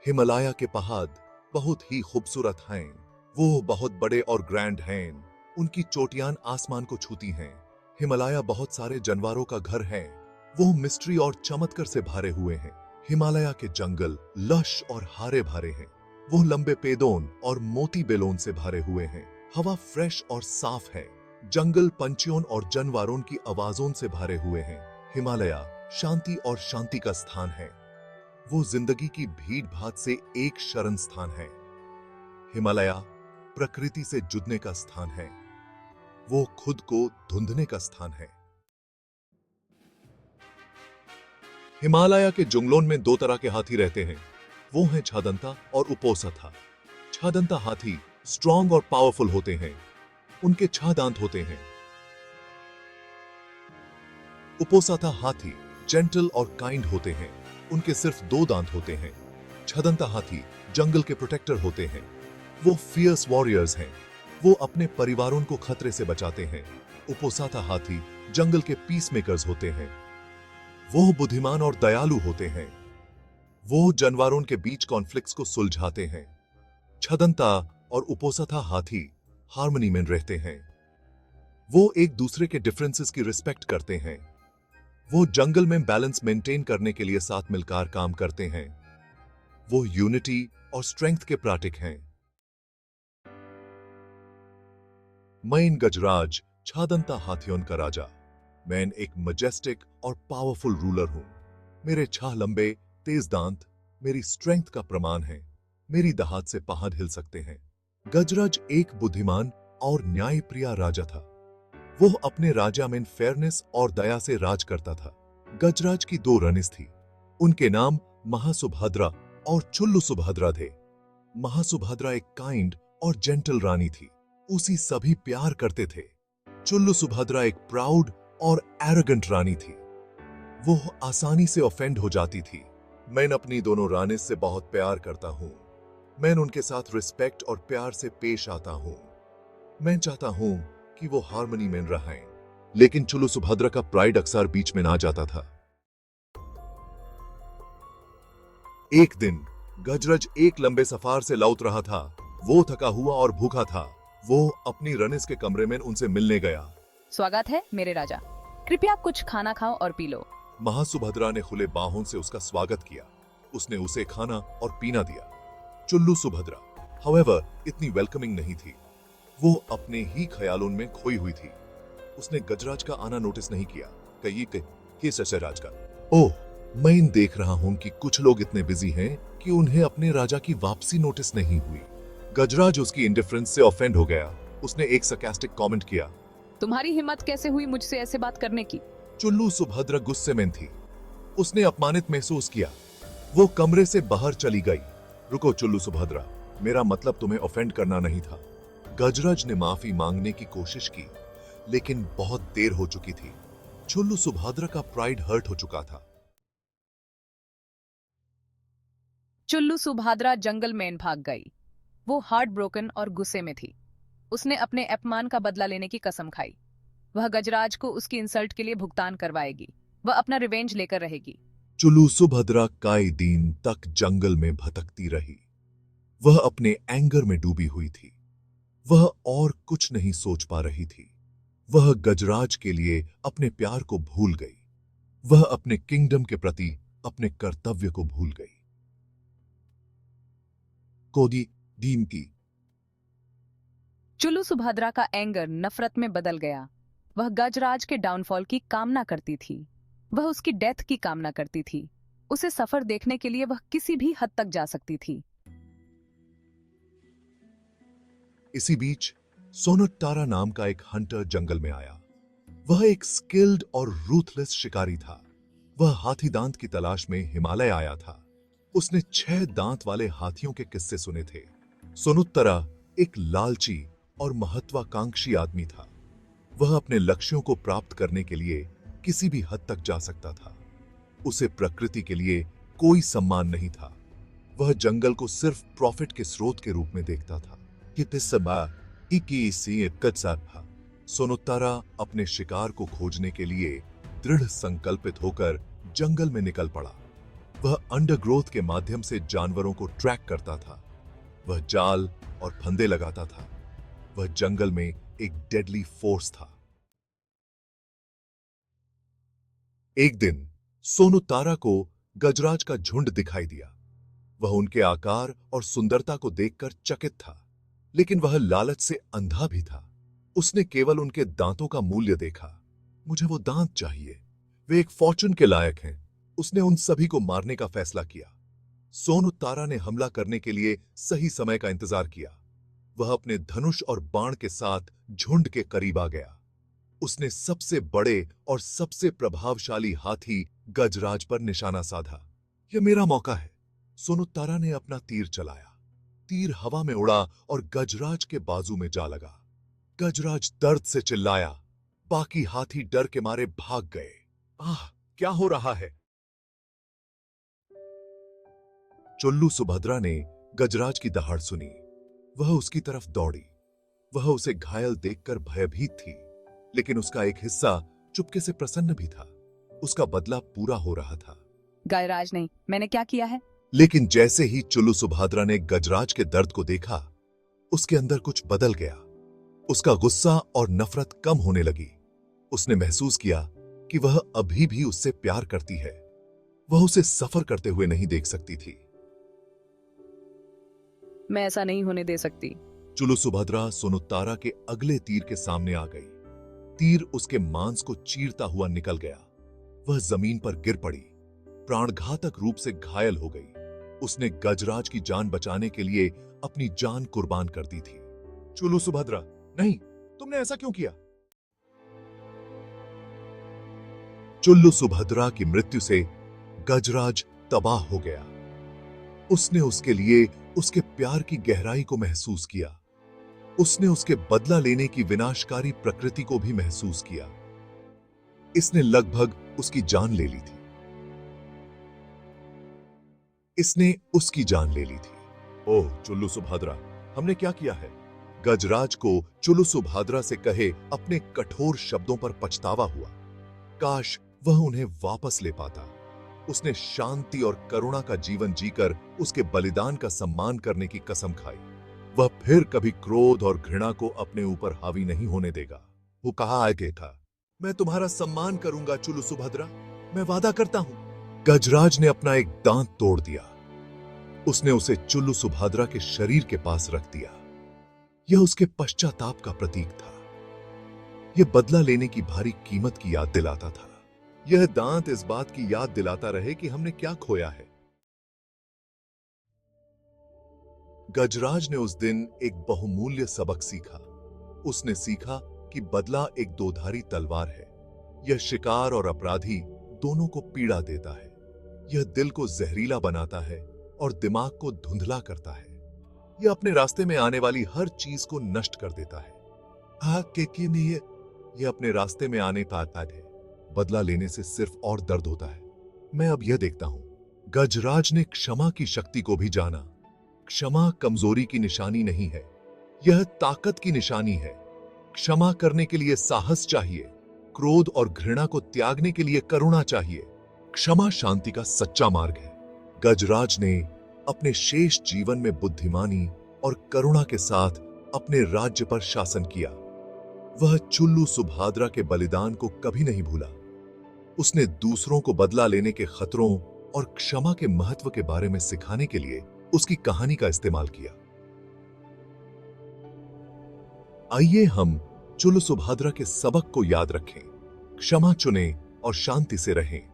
हिमालय के पहाड़ बहुत ही खूबसूरत हैं। वो बहुत बड़े और ग्रैंड हैं। उनकी चोटियां आसमान को छूती हैं। हिमालय बहुत सारे जानवरों का घर है। वो मिस्ट्री और चमत्कार से भरे हुए हैं। हिमालय के जंगल लश और हरे भरे हैं। वो लंबे पेड़ों और मोती बेलों से भरे हुए हैं। हवा फ्रेश और साफ है। जंगल पंछियों और जानवरों की आवाजों से भरे हुए हैं। हिमालय शांति और शांति का स्थान है। वो जिंदगी की भीड़ भाड़ से एक शरण स्थान है। हिमालय प्रकृति से जुड़ने का स्थान है। वो खुद को ढूंढने का स्थान है। हिमालय के जंगलों में दो तरह के हाथी रहते हैं। वो हैं छादंता और उपोषिता। छादंता हाथी स्ट्रॉन्ग और पावरफुल होते हैं। उनके 6 दांत होते हैं। उपोषिता हाथी जेंटल और काइंड होते हैं। उनके सिर्फ 2 दांत होते हैं। छादंता हाथी जंगल के प्रोटेक्टर होते हैं। वो फियर्स वॉरियर्स हैं। वो अपने परिवारों को खतरे से बचाते हैं। उपोषिता हाथी जंगल के पीस मेकर्स होते हैं। वो बुद्धिमान और दयालु होते हैं। वो जानवरों के बीच कॉन्फ्लिक्ट्स को सुलझाते हैं। छादंता और उपोषिता हाथी हार्मनी में रहते हैं। वो एक दूसरे के डिफरेंसेस की रिस्पेक्ट करते हैं। वो जंगल में बैलेंस मेंटेन करने के लिए साथ मिलकर काम करते हैं। वो यूनिटी और स्ट्रेंथ के प्रतीक हैं। मैं गजराज छादंता हाथियों का राजा। मैं एक मजेस्टिक और पावरफुल रूलर हूं। मेरे 6 लंबे तेज दांत मेरी स्ट्रेंथ का प्रमाण है। मेरी दहाड़ से पहाड़ हिल सकते हैं। गजराज एक बुद्धिमान और न्यायप्रिय राजा था। वो अपने राज्य में फेयरनेस और दया से राज करता था। गजराज की 2 रानीज थी। उनके नाम महासुभद्रा और चुल्लू सुभद्रा थे। महासुभद्रा एक काइंड और जेंटल रानी थी। उसी सभी प्यार करते थे। चुल्लू सुभद्रा एक प्राउड और एरोगेंट रानी थी। वो आसानी से ऑफेंड हो जाती थी। मैं अपनी दोनों रानी से बहुत प्यार करता हूं। मैं उनके साथ रिस्पेक्ट और प्यार से पेश आता हूं। मैं चाहता हूं कि वो हार्मनी में रहें। लेकिन चुल्लू सुभद्रा का प्राइड अक्सर बीच में आ जाता था। एक दिन गजराज एक लंबे सफर से लौट रहा था। वो थका हुआ और भूखा था। वो अपनी रनिस के कमरे में उनसे मिलने गया। स्वागत है मेरे राजा, कृपया कुछ खाना खाओ और पी लो। महासुभद्रा ने खुले बाहों से उसका स्वागत किया। उसने उसे खाना और पीना दिया। चुल्लू सुभद्रा हाउएवर इतनी वेलकमिंग नहीं थी। वो अपने ही ख्यालों में खोई हुई थी। उसने गजराज का आना नोटिस नहीं किया। कही कि ससुराज का ओह, मैं देख रहा हूं कि कुछ लोग इतने बिजी हैं कि उन्हें अपने राजा की वापसी नोटिस नहीं हुई। गजराज उसकी इंडिफरेंस से ऑफेंड हो गया। उसने एक सरकास्टिक कमेंट किया। तुम्हारी हिम्मत कैसे हुई मुझसे ऐसे बात करने की? चुल्लू सुभद्रा गुस्से में थी। उसने अपमानित महसूस किया। वो कमरे से बाहर चली गई। रुको चुल्लू सुभद्रा, मेरा मतलब तुम्हें ऑफेंड करना नहीं था। गजराज ने माफी मांगने की कोशिश की, लेकिन बहुत देर हो चुकी थी। चुल्लू सुभद्रा का प्राइड हर्ट हो चुका था। चुल्लू सुभद्रा जंगल में भाग गई। वो हार्ट ब्रोकन और गुस्से में थी। उसने अपने अपमान का बदला लेने की कसम खाई। वह गजराज को उसकी इंसल्ट के लिए भुगतान करवाएगी। वह अपना रिवेंज लेकर रहेगी। चुल्लू सुभद्रा कई दिन तक जंगल में भटकती रही। वह अपने एंगर में डूबी हुई थी। वह और कुछ नहीं सोच पा रही थी। वह गजराज के लिए अपने प्यार को भूल गई। वह अपने किंगडम के प्रति अपने कर्तव्य को भूल गई। कोदी दीन की चुल्लू सुभद्रा का एंगर नफरत में बदल गया। वह गजराज के डाउनफॉल की कामना करती थी। वह उसकी डेथ की कामना करती थी। उसे सफर देखने के लिए वह किसी भी हद तक जा सकती थी। इसी बीच सोनटारा नाम का एक हंटर जंगल में आया। वह एक स्किल्ड और रूथलेस शिकारी था। वह हाथी दांत की तलाश में हिमालय आया था। उसने 6 दांत वाले हाथियों के किस्से सुने थे। सोनुत्तरा एक लालची और महत्वाकांक्षी आदमी था। वह अपने लक्ष्यों को प्राप्त करने के लिए किसी भी हद तक जा सकता था। उसे प्रकृति के लिए कोई सम्मान नहीं था। वह जंगल को सिर्फ प्रॉफिट के स्रोत के रूप में देखता था। सोनुत्तरा अपने शिकार को खोजने के लिए दृढ़ संकल्पित होकर जंगल में निकल पड़ा। वह अंडरग्रोथ के माध्यम से जानवरों को ट्रैक करता था। वह जाल और फंदे लगाता था। वह जंगल में एक डेडली फोर्स था। एक दिन सोनू तारा को गजराज का झुंड दिखाई दिया। वह उनके आकार और सुंदरता को देखकर चकित था, लेकिन वह लालच से अंधा भी था। उसने केवल उनके दांतों का मूल्य देखा। मुझे वो दांत चाहिए, वे एक फॉर्चून के लायक हैं। उसने उन सभी को मारने का फैसला किया। सोनू तारा ने हमला करने के लिए सही समय का इंतजार किया। वह अपने धनुष और बाण के साथ झुंड के करीब आ गया। उसने सबसे बड़े और सबसे प्रभावशाली हाथी गजराज पर निशाना साधा। यह मेरा मौका है। सोनू तारा ने अपना तीर चलाया। तीर हवा में उड़ा और गजराज के बाजू में जा लगा। गजराज दर्द से चिल्लाया। बाकी हाथी डर के मारे भाग गए। आह, क्या हो रहा है? चुल्लू सुभद्रा ने गजराज की दहाड़ सुनी। वह उसकी तरफ दौड़ी। वह उसे घायल देखकर भयभीत थी, लेकिन उसका एक हिस्सा चुपके से प्रसन्न भी था। उसका बदला पूरा हो रहा था। गजराज नहीं, मैंने क्या किया है? लेकिन जैसे ही चुल्लू सुभद्रा ने गजराज के दर्द को देखा, उसके अंदर कुछ बदल गया। उसका गुस्सा और नफरत कम होने लगी। उसने महसूस किया कि वह अभी भी उससे प्यार करती है। वह उसे सफर करते हुए नहीं देख सकती थी। मैं ऐसा नहीं होने दे सकती। चुल्लू सुभद्रा सोनू तारा के अगले तीर के सामने आ गई। तीर उसके मांस को चीरता हुआ निकल गया। वह जमीन पर गिर पड़ी, प्राणघातक रूप से घायल हो गई। उसने गजराज की जान बचाने के लिए अपनी जान कुर्बान कर दी थी। चुल्लू सुभद्रा, नहीं, तुमने ऐसा क्यों किया? चुल्लू सुभद्रा की मृत्यु से गजराज तबाह हो गया। उसने उसके लिए उसके प्यार की गहराई को महसूस किया। उसने उसके बदला लेने की विनाशकारी प्रकृति को भी महसूस किया। इसने लगभग उसकी जान ले ली थी। इसने उसकी जान ले ली थी। ओह चुल्लू सुभद्रा, हमने क्या किया है? गजराज को चुल्लू सुभद्रा से कहे अपने कठोर शब्दों पर पछतावा हुआ। काश वह उन्हें वापस ले पाता। उसने शांति और करुणा का जीवन जीकर उसके बलिदान का सम्मान करने की कसम खाई। वह फिर कभी क्रोध और घृणा को अपने ऊपर हावी नहीं होने देगा। वो कहा आगे था, मैं तुम्हारा सम्मान करूंगा चुल्लू सुभद्रा, मैं वादा करता हूं। गजराज ने अपना एक दांत तोड़ दिया। उसने उसे चुल्लू सुभद्रा के शरीर के पास रख दिया। यह उसके पश्चाताप का प्रतीक था। यह बदला लेने की भारी कीमत की याद दिलाता था। यह दांत इस बात की याद दिलाता रहे कि हमने क्या खोया है। गजराज ने उस दिन एक बहुमूल्य सबक सीखा। उसने सीखा कि बदला एक दोधारी तलवार है। यह शिकार और अपराधी दोनों को पीड़ा देता है। यह दिल को जहरीला बनाता है और दिमाग को धुंधला करता है। यह अपने रास्ते में आने वाली हर चीज को नष्ट कर देता है। आग के लिए यह अपने रास्ते में आने का आताद है। बदला लेने से सिर्फ और दर्द होता है। मैं अब यह देखता हूं, गजराज ने क्षमा की शक्ति को भी जाना। क्षमा कमजोरी की निशानी नहीं है, यह ताकत की निशानी है। क्षमा करने के लिए साहस चाहिए। क्रोध और घृणा को त्यागने के लिए करुणा चाहिए। क्षमा शांति का सच्चा मार्ग है। गजराज ने अपने शेष जीवन में बुद्धिमानी और करुणा के साथ अपने राज्य पर शासन किया। वह चुल्लू सुभद्रा के बलिदान को कभी नहीं भूला। उसने दूसरों को बदला लेने के खतरों और क्षमा के महत्व के बारे में सिखाने के लिए उसकी कहानी का इस्तेमाल किया। आइए हम चुल्लू सुभद्रा के सबक को याद रखें, क्षमा चुनें और शांति से रहें।